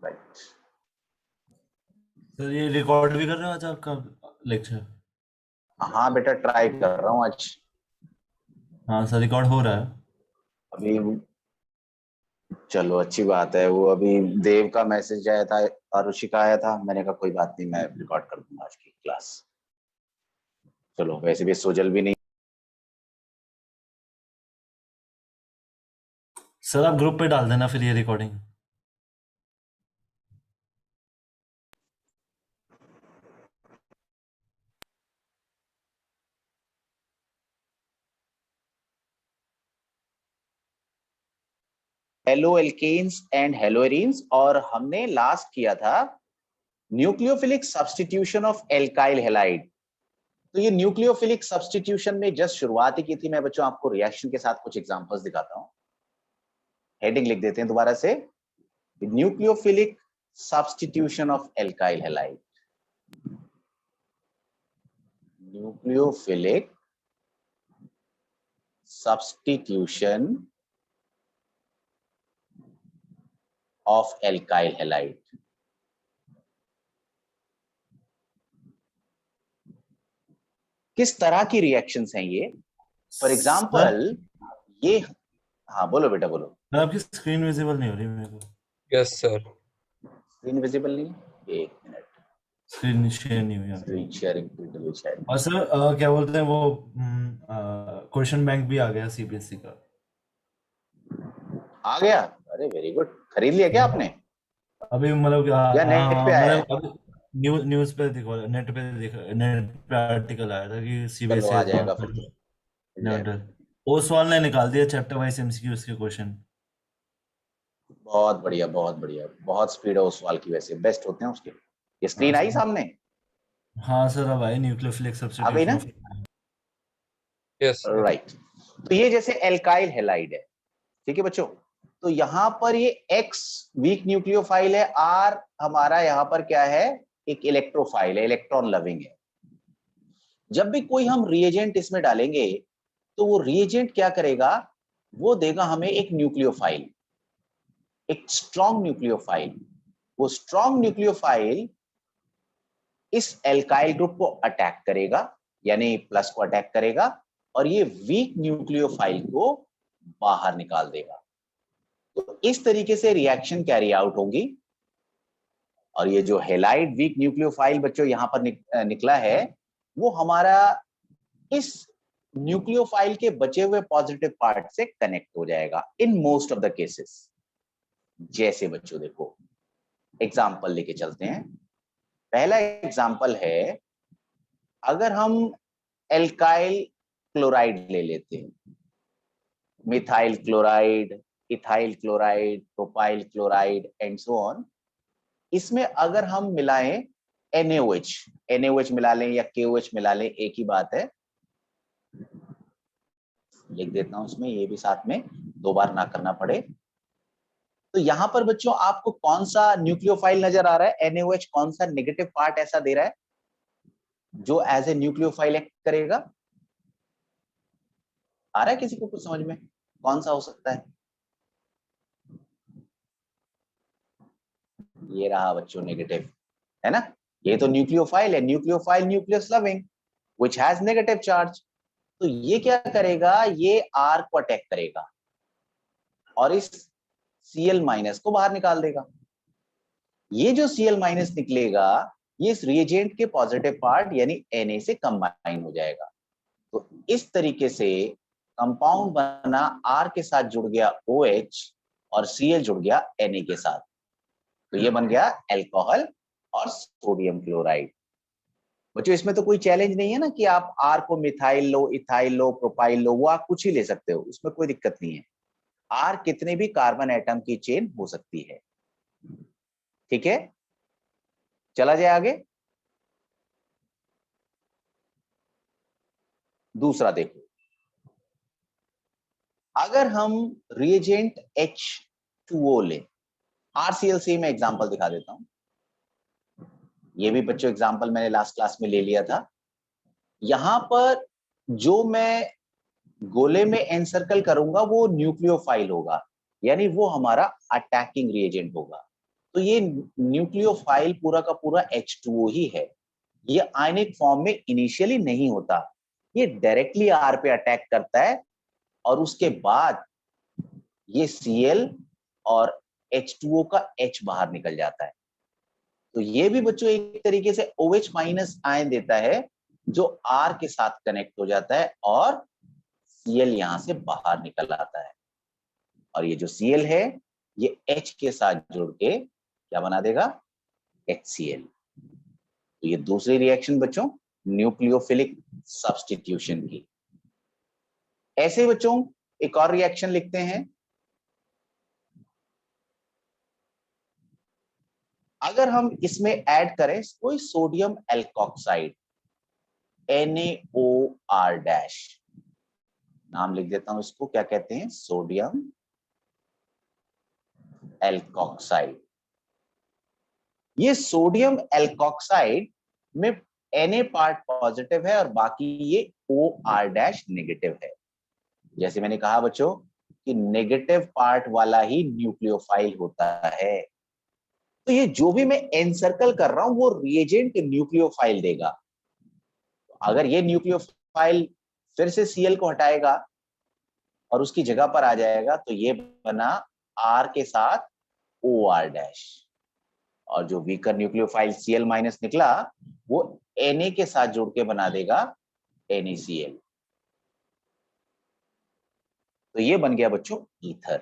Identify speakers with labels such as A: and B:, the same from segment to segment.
A: Right.
B: Sir ये record भी कर रहे हो आज आपका लेक्चर?
A: हाँ बेटा, ट्राई कर रहा हूँ आज।
B: हाँ सर, रिकॉर्ड हो रहा है।
A: अभी चलो अच्छी बात है। वो अभी देव का मैसेज आया था और ऋषि का आया था, मैंने कहा कोई बात नहीं, मैं रिकॉर्ड कर दूंगा आज की क्लास। चलो, वैसे भी सोजल भी नहीं।
B: सर आप ग्रुप पे डाल देना फिर ये रिकॉर्डिंग।
A: हेलो एल्केन्स एंड हेलोइरिन्स, और हमने लास्ट किया था nucleophilic substitution of alkyl halide. तो ये न्यूक्लियोफिलिक सब्स्टिट्यूशन में जस्ट शुरुआत ही की थी। मैं बच्चों आपको रिएक्शन के साथ कुछ एग्जांपल्स दिखाता हूं। हेडिंग लिख देते हैं दोबारा से, nucleophilic substitution of alkyl halide. Nucleophilic substitution of alkyl halide. किस तरह की रिएक्शंस हैं ये? फॉर
B: सर
A: एग्जांपल ये, हाँ बोलो बेटा बोलो।
B: आपकी स्क्रीन विजिबल नहीं हो रही मेरे को।
C: Yes sir.
A: स्क्रीन विजिबल नहीं है? एक मिनट,
B: स्क्रीन शेयर नहीं हुई आपकी।
A: Screen sharing to share.
B: और सर क्या बोलते हैं वो क्वेश्चन बैंक भी आ गया सीबीएसई का।
A: आ गया? अरे वेरी गुड। खरीद लिया क्या आपने
B: अभी मतलब
A: या नेट पे आया है?
B: मतलब न्यूज पे देखो, नेट पे नेट पे आर्टिकल आया था कि
A: चलो
B: सीबीएसई
A: आ
B: हैज
A: जाएगा फिर तो। ले,
B: नॉट। ओसवाल ने निकाल दिया चैप्टर वाइज एमसीक्यू उसके क्वेश्चन।
A: बहुत बढ़िया बहुत बढ़िया, बहुत स्पीड है उस सवाल की, वैसे बेस्ट होते हैं उसके। ये
B: हाँ
A: स्क्रीन आई
B: सर।
A: सामने?
B: हाँ सर, अब आई न्यूक्लियोफिलिक
A: आ गई
B: सब्स्टिट्यूशन
A: ना?
B: ऑफ।
C: Yes sir.
A: राइट। तो ये जैसे एल्काइल हैलाइड है, ठीक है बच्चों। तो यहां पर ये एक्स वीक न्यूक्लियोफाइल है, आर हमारा यहां पर क्या है, एक इलेक्ट्रोफाइल है, इलेक्ट्रॉन लविंग है। जब भी कोई हम रिएजेंट इसमें डालेंगे तो वो रिएजेंट क्या करेगा, वो देगा हमें एक न्यूक्लियोफाइल, एक स्ट्रॉन्ग न्यूक्लियोफाइल। वो स्ट्रॉन्ग न्यूक्लियोफाइल इस एल्काइल ग्रुप को अटैक करेगा, यानी प्लस को अटैक करेगा, और ये वीक न्यूक्लियोफाइल को बाहर निकाल देगा। तो इस तरीके से रिएक्शन कैरी आउट होगी। और ये जो हेलाइड वीक न्यूक्लियोफाइल बच्चों यहां पर निकला है, वो हमारा इस न्यूक्लियोफाइल के बचे हुए पॉजिटिव पार्ट से कनेक्ट हो जाएगा in most of the cases. जैसे बच्चों देखो, एग्जाम्पल लेके चलते हैं। पहला एग्जाम्पल है, अगर हम एल्काइल क्लोराइड ले लेते हैं, methyl chloride, ethyl chloride, propyl chloride and so on. इसमें अगर हम मिलाएं NaOH, NaOH मिला लें या KOH मिला लें, एक ही बात है। लिख देता हूं उसमें ये भी साथ में, दो बार ना करना पड़े। तो यहां पर बच्चों आपको कौन सा न्यूक्लियोफाइल नजर आ रहा है? NaOH कौन सा नेगेटिव पार्ट ऐसा दे रहा है जो एज ए न्यूक्लियोफाइल एक्ट करेगा? आ रहा है किसी को कुछ समझ में? कौन सा हो सकता है? ये रहा बच्चों नेगेटिव, है ना? ये तो न्यूक्लियोफाइल है, nucleophile nucleus loving which has negative charge. तो ये क्या करेगा, ये आर को अटैक करेगा और इस Cl- को बाहर निकाल देगा। ये जो Cl- निकलेगा, ये इस रिएजेंट के पॉजिटिव पार्ट यानी Na से कंबाइन हो जाएगा। तो इस तरीके से कंपाउंड बना, R के साथ जुड़ गया OH और Cl जुड़ गया Na के साथ। तो ये बन गया अल्कोहल और सोडियम क्लोराइड। बच्चों इसमें तो कोई चैलेंज नहीं है ना कि आप R को मिथाइल लो, इथाइल लो, प्रोपाइल लो, वो आप कुछ ही ले सकते हो, उसमें कोई दिक्कत नहीं है। R कितने भी कार्बन एटम की चेन हो सकती है, ठीक है? चला जाए आगे। दूसरा देखो, अगर हम रिएजेंट H2O ले, RCl में एग्जांपल दिखा देता हूं। ये भी बच्चों एग्जांपल मैंने लास्ट क्लास में ले लिया था। यहां पर जो मैं गोले में एनसर्कल करूंगा वो न्यूक्लियोफाइल होगा, यानी वो हमारा अटैकिंग रिएजेंट होगा। तो ये न्यूक्लियोफाइल पूरा का पूरा H2O ही है। ये आयनिक फॉर्म में इनिशियली नहीं होता, ये डायरेक्टली R पे अटैक करता है और उसके बाद ये Cl और H2O का H बाहर निकल जाता है। तो ये भी बच्चों एक तरीके से OH माइनस आयन देता है जो R के साथ कनेक्ट हो जाता है और Cl यहां से बाहर निकल आता है। और ये जो Cl है ये H के साथ जुड़ के क्या बना देगा, HCl। तो ये दूसरी रिएक्शन बच्चों न्यूक्लियोफिलिक सब्स्टिट्यूशन की। ऐसे बच्चों एक और रिएक्शन लिखते हैं। अगर हम इसमें ऐड करें कोई सोडियम एल्कोक्साइड NaOR-, नाम लिख देता हूं इसको, क्या कहते हैं, सोडियम एल्कोक्साइड। ये सोडियम एल्कोक्साइड में Na पार्ट पॉजिटिव है और बाकी ये OR- नेगेटिव है। जैसे मैंने कहा बच्चों कि नेगेटिव पार्ट वाला ही न्यूक्लियोफाइल होता है। तो ये जो भी मैं एनसर्कल कर रहा हूं वो रिएजेंट न्यूक्लियोफाइल देगा। अगर ये न्यूक्लियोफाइल फिर से Cl को हटाएगा और उसकी जगह पर आ जाएगा तो ये बना R के साथ OR-, और जो वीकर न्यूक्लियोफाइल Cl माइनस निकला वो Na के साथ जोड़ के बना देगा NaCl। तो ये बन गया बच्चों ईथर।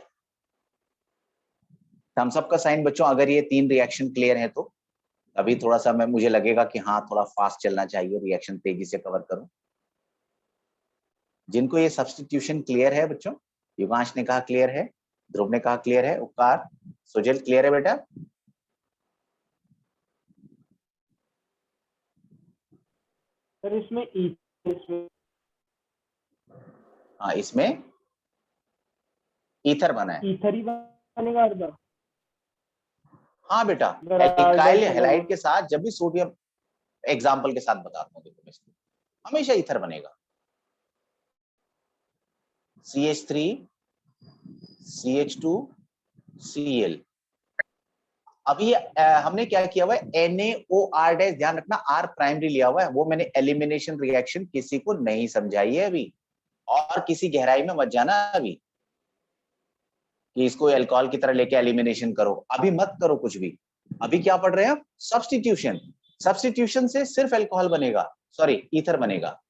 A: थम्स अप का साइन बच्चों अगर ये तीन रिएक्शन क्लियर है तो। अभी थोड़ा सा मुझे लगेगा कि हाँ थोड़ा फास्ट चलना चाहिए, रिएक्शन तेजी से कवर करूं। जिनको ये सब्स्टिट्यूशन क्लियर है बच्चों, युगांश ने कहा क्लियर है, ध्रुव ने कहा क्लियर है, उपकार, सुजल क्लियर है बेटा?
D: सर इसमें
A: हाँ इसमें ईथर बना है।
D: ईथर ही बनेगा अर्धा।
A: हाँ बेटा,
D: अगर
A: एल्काइल
D: R-
A: हैलाइड के साथ जब भी सोडियम, एग्जाम्पल के साथ बताता हूँ, देखो इसको हमेशा ईथर बनेगा। CH3 CH2 Cl। अभी हमने क्या किया हुआ है, NaOR-, ध्यान रखना R प्राइमरी लिया हुआ है, वो मैंने एलिमिनेशन रिएक्शन किसी को नहीं समझाई है अभी, और किसी गहराई में मत जाना अभी कि इसको अल्कोहल की तरह लेके एलिमिनेशन करो, अभी मत करो कुछ भी। अभी क्या पढ़ रहे हैं आप, सब्स्टिट्यूशन। सब्स्टिट्यूशन से सिर्फ अल्कोहल बनेगा, सॉरी ईथर बनेगा।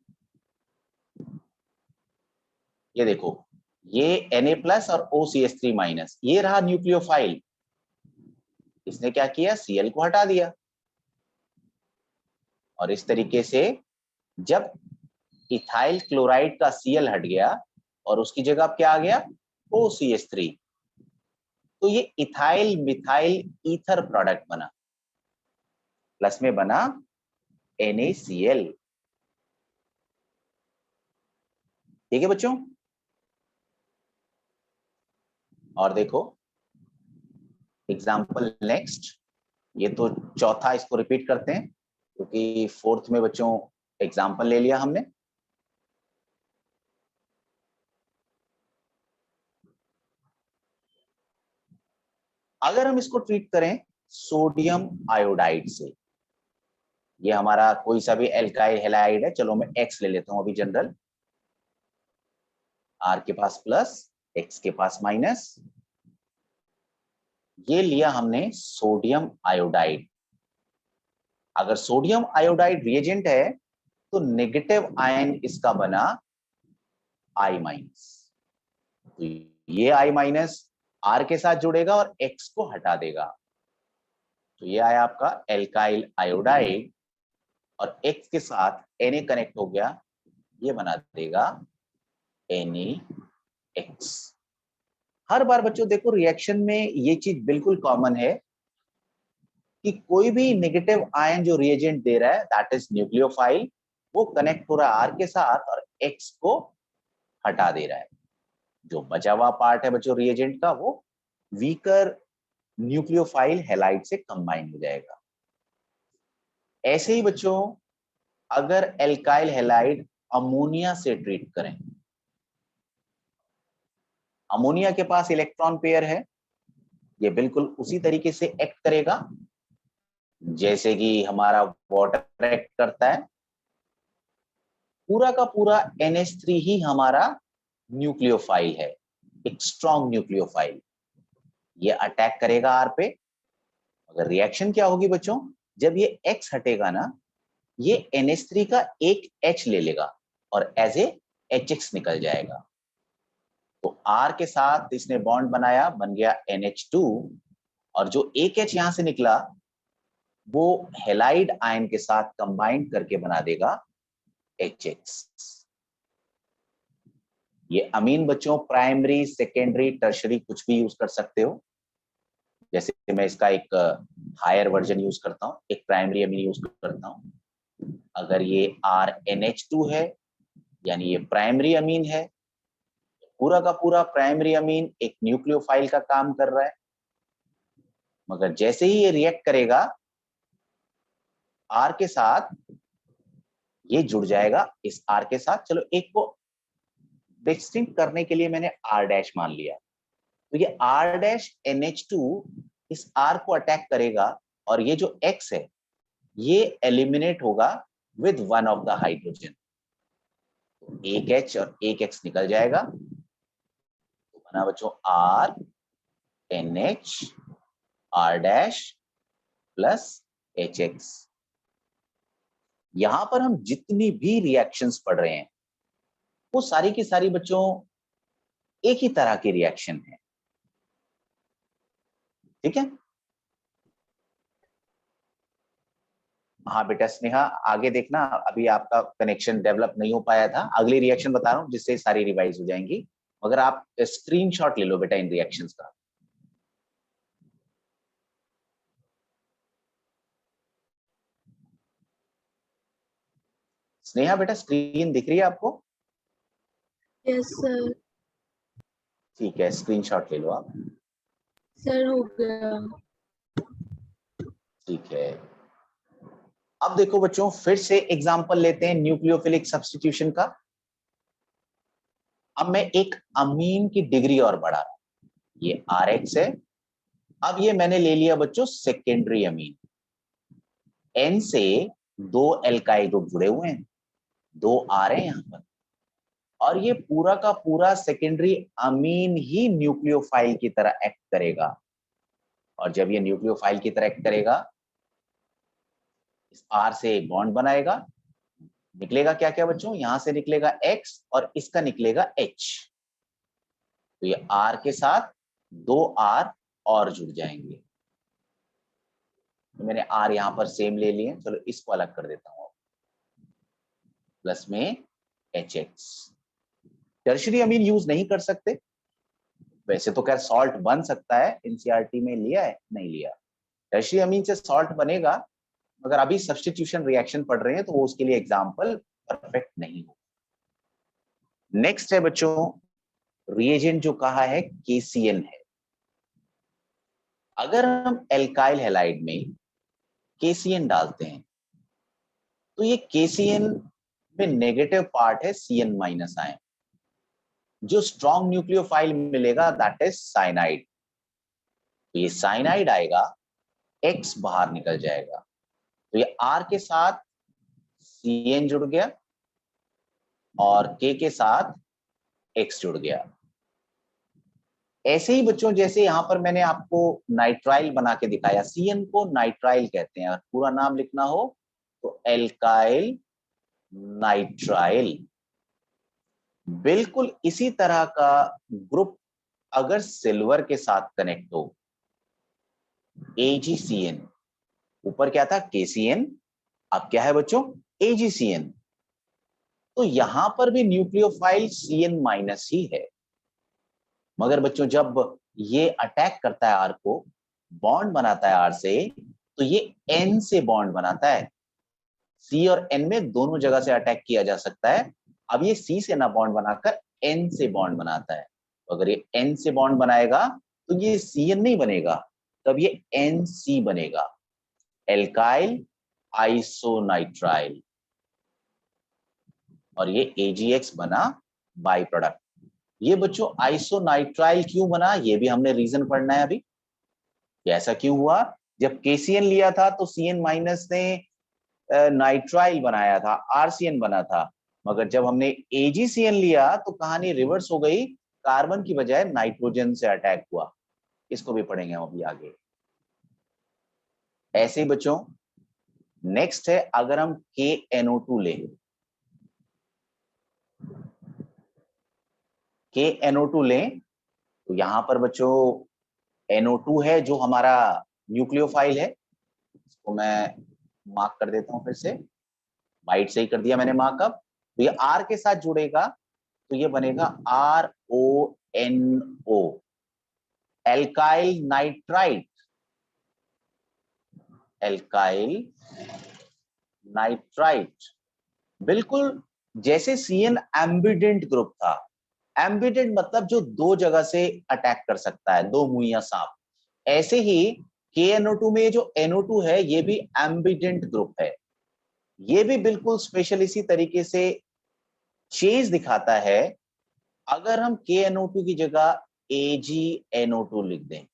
A: ये देखो ये Na+ और OCH3-, ये रहा न्यूक्लियोफाइल, इसने क्या किया, Cl को हटा दिया। और इस तरीके से जब इथाइल क्लोराइड का Cl हट गया और उसकी जगह क्या आ गया, OCH3, तो ये इथाइल मिथाइल ईथर प्रोडक्ट बना, प्लस में बना NaCl। ठीक है बच्चों? और देखो एग्जाम्पल नेक्स्ट, ये तो चौथा, इसको रिपीट करते हैं क्योंकि फोर्थ में बच्चों एग्जाम्पल ले लिया हमने। अगर हम इसको ट्रीट करें सोडियम आयोडाइड से, ये हमारा कोई सा भी एल्काइल हैलाइड है, चलो मैं X ले लेता हूं अभी जनरल, R के पास प्लस X के पास माइनस, ये लिया हमने सोडियम आयोडाइड। अगर सोडियम आयोडाइड रिएजेंट है तो नेगेटिव आयन इसका बना I-। तो ये I- R के साथ जुड़ेगा और X को हटा देगा, तो ये आया आपका एल्काइल आयोडाइड, और X के साथ Na कनेक्ट हो गया, ये बना देगा NaX। हर बार बच्चों देखो रिएक्शन में ये चीज बिल्कुल कॉमन है कि कोई भी नेगेटिव आयन जो रिएजेंट दे रहा है दैट इज न्यूक्लियोफाइल, वो कनेक्ट हो रहा है R के साथ और X को हटा दे रहा है। जो बचा हुआ पार्ट है बच्चों रिएजेंट का, वो वीकर न्यूक्लियोफाइल हैलाइड से कंबाइन हो जाएगा। ऐसे ही बच्चों अगर एल्काइल हैलाइड अमोनिया से ट्रीट करें, अमोनिया के पास इलेक्ट्रॉन पेयर है, ये बिल्कुल उसी तरीके से एक्ट करेगा जैसे कि हमारा वाटर एक्ट करता है। पूरा का पूरा NH3 ही हमारा न्यूक्लियोफाइल है, एक स्ट्रॉन्ग न्यूक्लियोफाइल। ये अटैक करेगा R पे। अगर रिएक्शन क्या होगी बच्चों, जब ये X हटेगा ना, ये NH3 का एक H ले लेगा और एज ए HX निकल जाएगा। तो R के साथ इसने बॉन्ड बनाया, बन गया NH2, और जो एक H यहां से निकला वो हेलाइड आयन के साथ कंबाइंड करके बना देगा HX। ये अमीन बच्चों प्राइमरी, सेकेंडरी, टर्शरी कुछ भी यूज कर सकते हो। जैसे मैं इसका एक हायर वर्जन यूज करता हूं, एक प्राइमरी अमीन यूज करता हूं। अगर ये RNH2 है यानी ये प्राइमरी अमीन है, पूरा का पूरा प्राइमरी अमीन एक न्यूक्लियोफाइल का काम कर रहा है। मगर जैसे ही ये रिएक्ट करेगा R के साथ, ये जुड़ जाएगा इस R के साथ। चलो एक को डिस्टिंक्ट करने के लिए मैंने R डैश मान लिया। तो ये R डैश NH2 इस R को अटैक करेगा और ये जो X है ये एलिमिनेट होगा with one of the hydrogen. एक H और एक X निकल जाएगा, तो बना बच्चों R NH R dash plus HX। यहां पर हम जितनी भी रिएक्शंस पढ़ रहे हैं वो सारी की सारी बच्चों एक ही तरह की रिएक्शन है। ठीक है? हाँ बेटा स्नेहा, आगे देखना, अभी आपका कनेक्शन डेवलप नहीं हो पाया था। अगली रिएक्शन बता रहा हूं जिससे सारी रिवाइज हो जाएंगी। मगर आप स्क्रीनशॉट ले लो बेटा इन रिएक्शंस का। स्नेहा बेटा स्क्रीन दिख रही है आपको?
E: Yes sir.
A: ठीक है, स्क्रीनशॉट ले लो आप।
E: सर हो गया।
A: ठीक है, अब देखो बच्चों फिर से एग्जांपल लेते हैं न्यूक्लियोफिलिक सब्स्टिट्यूशन का। अब मैं एक अमीन की डिग्री और बढ़ा रहा हूं, ये RH है। अब ये मैंने ले लिया बच्चों सेकेंडरी अमीन। N से दो एल्काइल ग्रुप जुड़े हुए हैं, दो R हैं यहां पर, और ये पूरा का पूरा सेकेंडरी अमीन ही न्यूक्लियोफाइल की तरह एक्ट करेगा। और जब ये न्यूक्लियोफाइल की तरह एक्ट करेगा, इस R से एक बॉन्ड बनाएगा, निकलेगा क्या क्या बच्चों, यहां से निकलेगा X और इसका निकलेगा H। तो ये R के साथ दो R और जुड़ जाएंगे। तो मैंने R यहां पर सेम ले लिए, चलो इसको अलग कर देता हूं, प्लस में HX। टर्शरी अमीन यूज नहीं कर सकते, वैसे तो खैर सॉल्ट बन सकता है, NCERT में लिया है नहीं लिया। टर्शरी अमीन से सॉल्ट बनेगा, मगर अभी सब्स्टिट्यूशन रिएक्शन पढ़ रहे हैं तो वो उसके लिए एग्जाम्पल परफेक्ट नहीं हो। नेक्स्ट है बच्चों रिएजेंट जो कहा है KCN है। अगर हम एल्काइल हैलाइड में KCN डालते हैं तो ये KCN में नेगेटिव पार्ट है CN माइनस आयन। जो स्ट्रॉन्ग न्यूक्लियोफाइल मिलेगा दैट इज साइनाइड। तो ये साइनाइड आएगा, X बाहर निकल जाएगा, तो ये R के साथ CN जुड़ गया और K के साथ X जुड़ गया। ऐसे ही बच्चों जैसे यहां पर मैंने आपको नाइट्राइल बना के दिखाया, CN को नाइट्राइल कहते हैं, और पूरा नाम लिखना हो तो एल्काइल नाइट्राइल। बिल्कुल इसी तरह का ग्रुप अगर सिल्वर के साथ कनेक्ट हो, AgCN, ऊपर क्या था KCN, अब क्या है बच्चों AgCN, तो यहां पर भी न्यूक्लियोफाइल CN माइनस ही है। मगर बच्चों जब ये अटैक करता है R को, बॉन्ड बनाता है R से, तो ये N से बॉन्ड बनाता है। C और N में दोनों जगह से अटैक किया जा सकता है। अब ये C से ना बॉन्ड बनाकर N से बॉन्ड बनाता है। तो अगर ये N से बॉन्ड बनाएगा तो ये CN नहीं बनेगा, तब ये NC बनेगा, एल्काइल आइसोनाइट्राइल, और ये AgX बना बाई प्रोडक्ट। ये बच्चों आइसोनाइट्राइल क्यों बना, ये भी हमने रीजन पढ़ना है अभी। ये ऐसा क्यों हुआ? जब KCN लिया था तो CN माइनस ने नाइट्राइल बनाया था, RCN बना था, मगर जब हमने AgCN लिया तो कहानी रिवर्स हो गई, कार्बन की बजाय नाइट्रोजन से अटैक हुआ। इसको भी पढ़ेंगे हम अभी आगे। ऐसे ही बच्चों नेक्स्ट है, अगर हम KNO2 लें, KNO2 लें तो यहां पर बच्चों NO2 है जो हमारा न्यूक्लियोफाइल है, इसको मैं मार्क कर देता हूं फिर से, वाइट से ही कर दिया मैंने मार्कअप। तो ये R के साथ जुड़ेगा तो ये बनेगा RONO, alkyl nitrite, alkyl nitrite. बिल्कुल जैसे CN एम्बिडेंट ग्रुप था, एम्बिडेंट मतलब जो दो जगह से अटैक कर सकता है, दो मुइया सांप, ऐसे ही KNO2 में जो NO2 है ये भी एम्बिडेंट ग्रुप है। ये भी बिल्कुल स्पेशल इसी तरीके से चेंज दिखाता है। अगर हम KNO2 की जगह AgNO2 लिख दें,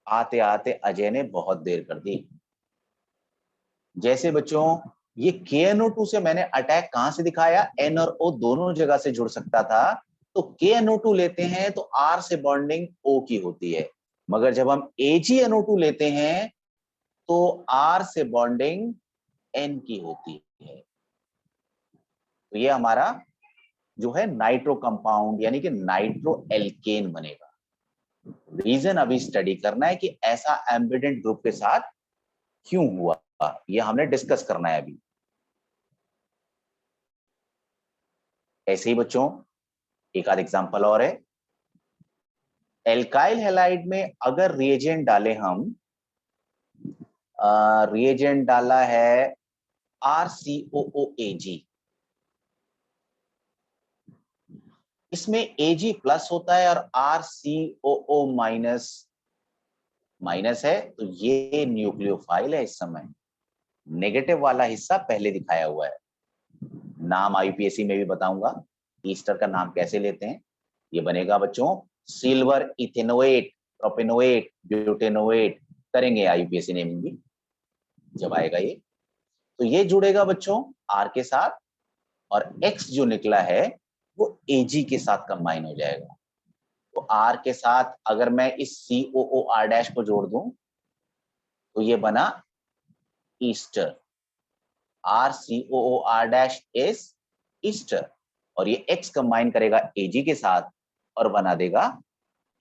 A: आते आते अजय ने बहुत देर कर दी। जैसे बच्चों ये KNO2 से मैंने अटैक कहां से दिखाया, N और O दोनों जगह से जुड़ सकता था, तो KNO2 लेते हैं तो R से बॉन्डिंग O की होती है, मगर जब हम AgNO2 लेते हैं तो R से बॉन्डिंग N की होती है। तो ये हमारा जो है नाइट्रो कंपाउंड यानी कि नाइट्रो एल्केन बनेगा। रीजन अभी स्टडी करना है कि ऐसा एम्बिडेंट ग्रुप के साथ क्यों हुआ, ये हमने डिस्कस करना है अभी। ऐसे ही बच्चों एक आध एग्जांपल और है, एल्काइल हैलाइड में अगर रिएजेंट डाले हम, रिएजेंट डाला है RCOOAg, इसमें Ag प्लस होता है और RCOO माइनस माइनस है, तो ये न्यूक्लियोफाइल है। इस समय नेगेटिव वाला हिस्सा पहले दिखाया हुआ है, नाम IUPAC में भी बताऊंगा ईस्टर का नाम कैसे लेते हैं। ये बनेगा बच्चों सिल्वर इथेनोएट, प्रोपेनोएट, ब्यूटेनोएट, करेंगे IUPAC नेमिंग भी जब आएगा ये। तो ये जुड़ेगा बच्चों R के साथ और X जो निकला है वो Ag के साथ कंबाइन हो जाएगा। तो R के साथ अगर मैं इस COOR' को जोड़ दूं तो ये बना ईस्टर, RCOOR' इज ईस्टर, और ये X कंबाइन करेगा Ag के साथ और बना देगा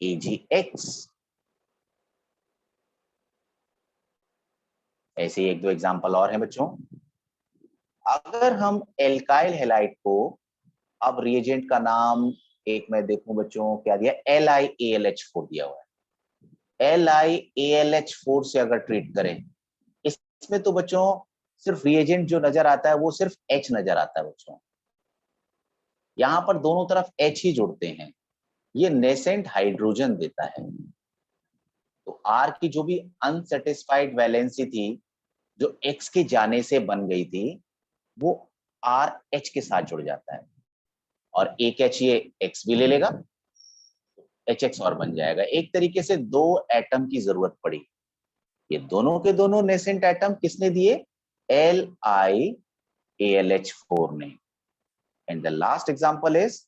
A: AgX। ऐसे ही एक दो एग्जांपल और हैं बच्चों। अगर हम एल्काइल हैलाइड को, अब रिएजेंट का नाम एक मैं देखूं बच्चों क्या दिया, LiAlH4 दिया हुआ है। LiAlH4 से अगर ट्रीट करें, इसमें तो बच्चों सिर्फ रिएजेंट जो नजर आता है वो सिर्फ H नजर आता है बच्चों, यहां पर दोनों तरफ H ही जुड़ते हैं, ये नेसेंट हाइड्रोजन देता है। तो R की जो भी अनसेटिस्फाइड वैलेंसी थी जो X के जाने से बन गई थी, वो R H के साथ जुड़ जाता है और एक H ये X भी ले लेगा, HX और बन जाएगा। एक तरीके से दो एटम की जरूरत पड़ी, ये दोनों के दोनों नेसेंट एटम किसने दिए, LiAlH4 ने। And the last example is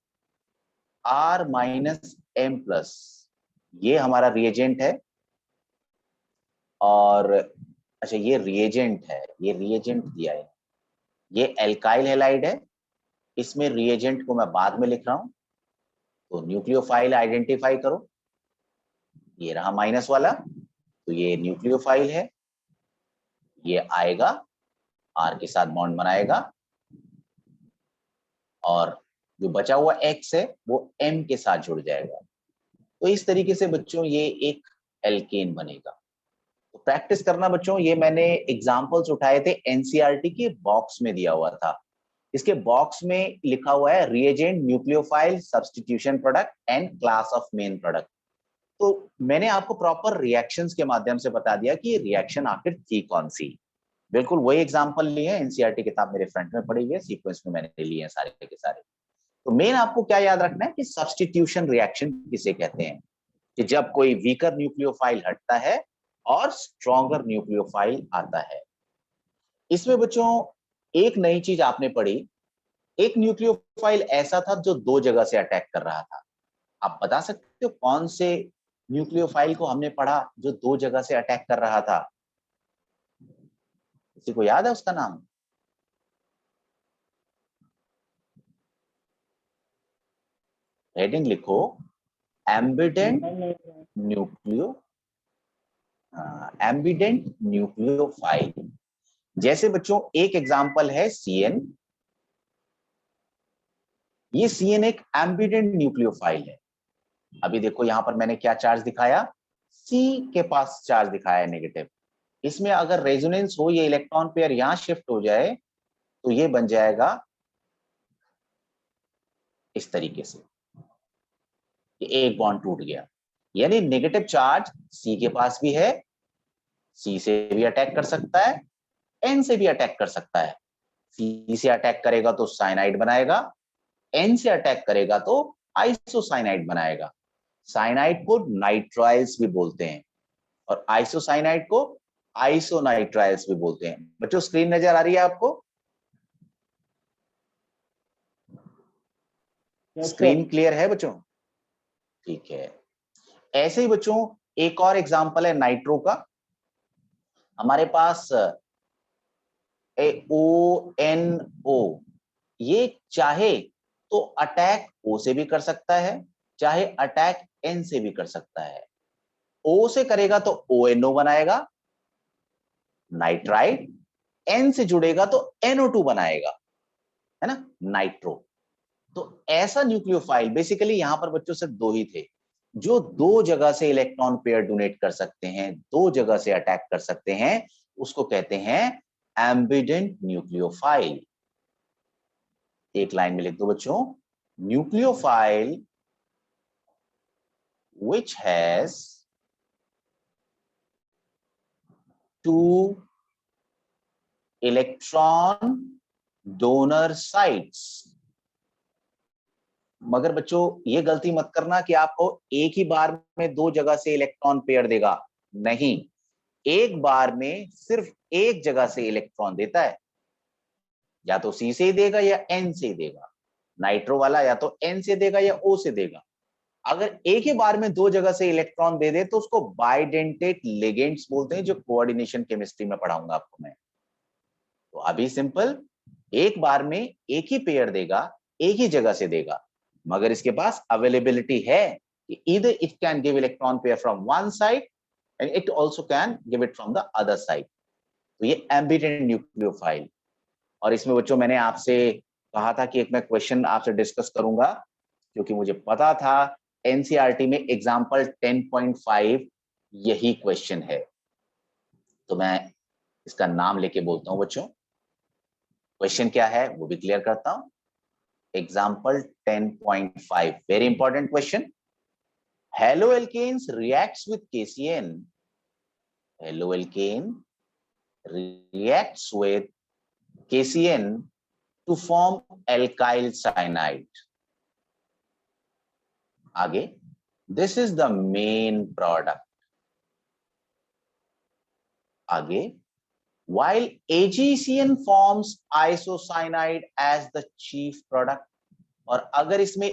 A: R-M+, ये हमारा रिएजेंट है, और अच्छा ये रिएजेंट है, ये रिएजेंट दिया है, ये एल्काइल हैलाइड है, इसमें रिएजेंट को मैं बाद में लिख रहा हूं, तो न्यूक्लियोफाइल आइडेंटिफाई करो, ये रहा माइनस वाला, तो ये न्यूक्लियोफाइल है, ये आएगा R के साथ बॉन्ड बनाएगा, और जो बचा हुआ X है वो M के साथ जुड़ जाएगा। तो इस तरीके से बच्चों ये एक एल्केन बनेगा। तो प्रैक्टिस करना बच्चों, ये मैंने एग्जांपल्स उठाए थे NCERT के बॉक्स में दिया हुआ था, इसके बॉक्स में लिखा हुआ है reagent, nucleophile, substitution product and class of main product. तो मैंने आपको प्रॉपर रिएक्शंस के माध्यम से बता दिया कि रिएक्शन आखिर थी कौन सी। बिल्कुल वही एग्जांपल लिए हैं, NCERT किताब मेरे फ्रंट में पड़ी हुई है, सीक्वेंस में मैंने लिए हैं सारे के सारे। तो मेन आपको क्या याद रखना है कि सब्स्टिट्यूशन रिएक्शन किसे कहते हैं। कि जब कोई वीकर न्यूक्लियोफाइल हटता है और स्ट्रॉन्गर न्यूक्लियोफाइल आता है। इसमें बच्चों एक नई चीज आपने पढ़ी, एक न्यूक्लियोफाइल ऐसा था जो दो जगह से अटैक कर रहा था। आप बता सकते हो कौन से न्यूक्लियोफाइल को हमने पढ़ा जो दो जगह से अटैक कर रहा था? किसी को याद है उसका नाम? हेडिंग लिखो, एम्बिडेंट न्यूक्लियो, एम्बिडेंट न्यूक्लियोफाइल। जैसे बच्चों एक एग्जांपल है CN। ये CN एक एम्बिडेंट न्यूक्लियोफाइल है। अभी देखो यहां पर मैंने क्या चार्ज दिखाया, C के पास चार्ज दिखाया है नेगेटिव। इसमें अगर रेजोनेंस हो, ये इलेक्ट्रॉन पेयर यहां शिफ्ट हो जाए तो ये बन जाएगा इस तरीके से, एक बॉन्ड टूट गया। यानी नेगेटिव चार्ज C के पास भी है, C से भी अटैक कर सकता है, N से भी अटैक कर सकता है। C से अटैक करेगा तो साइनाइड बनाएगा, N से अटैक करेगा तो आइसोसाइनाइड बनाएगा। साइनाइड को नाइट्राइल्स भी बोलते हैं और आइसोसाइनाइड को आइसोनाइट्राइल्स भी बोलते हैं। बच्चों स्क्रीन नजर आ रही है आपको? स्क्रीन क्लियर है बच्चों? ठीक है। ऐसे ही बच्चों एक और एग्जांपल है नाइट्रो का। हमारे पास ONO, ये चाहे तो अटैक O से भी कर सकता है, चाहे अटैक N से भी कर सकता है। O से करेगा तो ONO बनाएगा नाइट्राइड, N से जुड़ेगा तो NO2 बनाएगा, है ना, नाइट्रो। तो ऐसा न्यूक्लियोफाइल बेसिकली यहां पर बच्चों सिर्फ दो ही थे जो दो जगह से इलेक्ट्रॉन पेयर डोनेट कर सकते हैं, दो जगह से अटैक कर सकते हैं, उसको कहते हैं एम्बिडेंट न्यूक्लियोफाइल। एक लाइन में लिख दो बच्चों, nucleophile which has two electron donor sites। मगर बच्चों ये गलती मत करना कि आपको एक ही बार में दो जगह से इलेक्ट्रॉन पेयर देगा, नहीं, एक बार में सिर्फ एक जगह से इलेक्ट्रॉन देता है। या तो C से ही देगा या N से ही देगा। नाइट्रो वाला या तो N से देगा या O से देगा। अगर एक ही बार में दो जगह से इलेक्ट्रॉन दे दे तो उसको बाइडेंटेट लिगेंड्स बोलते हैं, जो कोऑर्डिनेशन केमिस्ट्री में पढ़ाऊंगा आपको मैं। तो अभी सिंपल, एक बार में एक ही पेयर देगा, एक ही जगह से देगा, मगर इसके पास अवेलेबिलिटी है कि either it can give electron pair from one side and it also can give it from the other side। तो ये एम्बिडेंट न्यूक्लियोफाइल। और इसमें बच्चों मैंने आपसे कहा था कि एक मैं क्वेश्चन आपसे डिस्कस करूंगा, क्योंकि मुझे पता था एनसीईआरटी में एग्जाम्पल 10.5 यही क्वेश्चन है। तो मैं इसका नाम लेके बोलता हूं बच्चों, क्वेश्चन क्या है वो भी क्लियर करता हूं। Example 10.5 very important question. Haloalkanes reacts with KCN। Haloalkane reacts with KCN to form alkyl cyanide। आगे, this is the main product। आगे, while AgCN forms isocyanide as the chief product। और अगर इसमें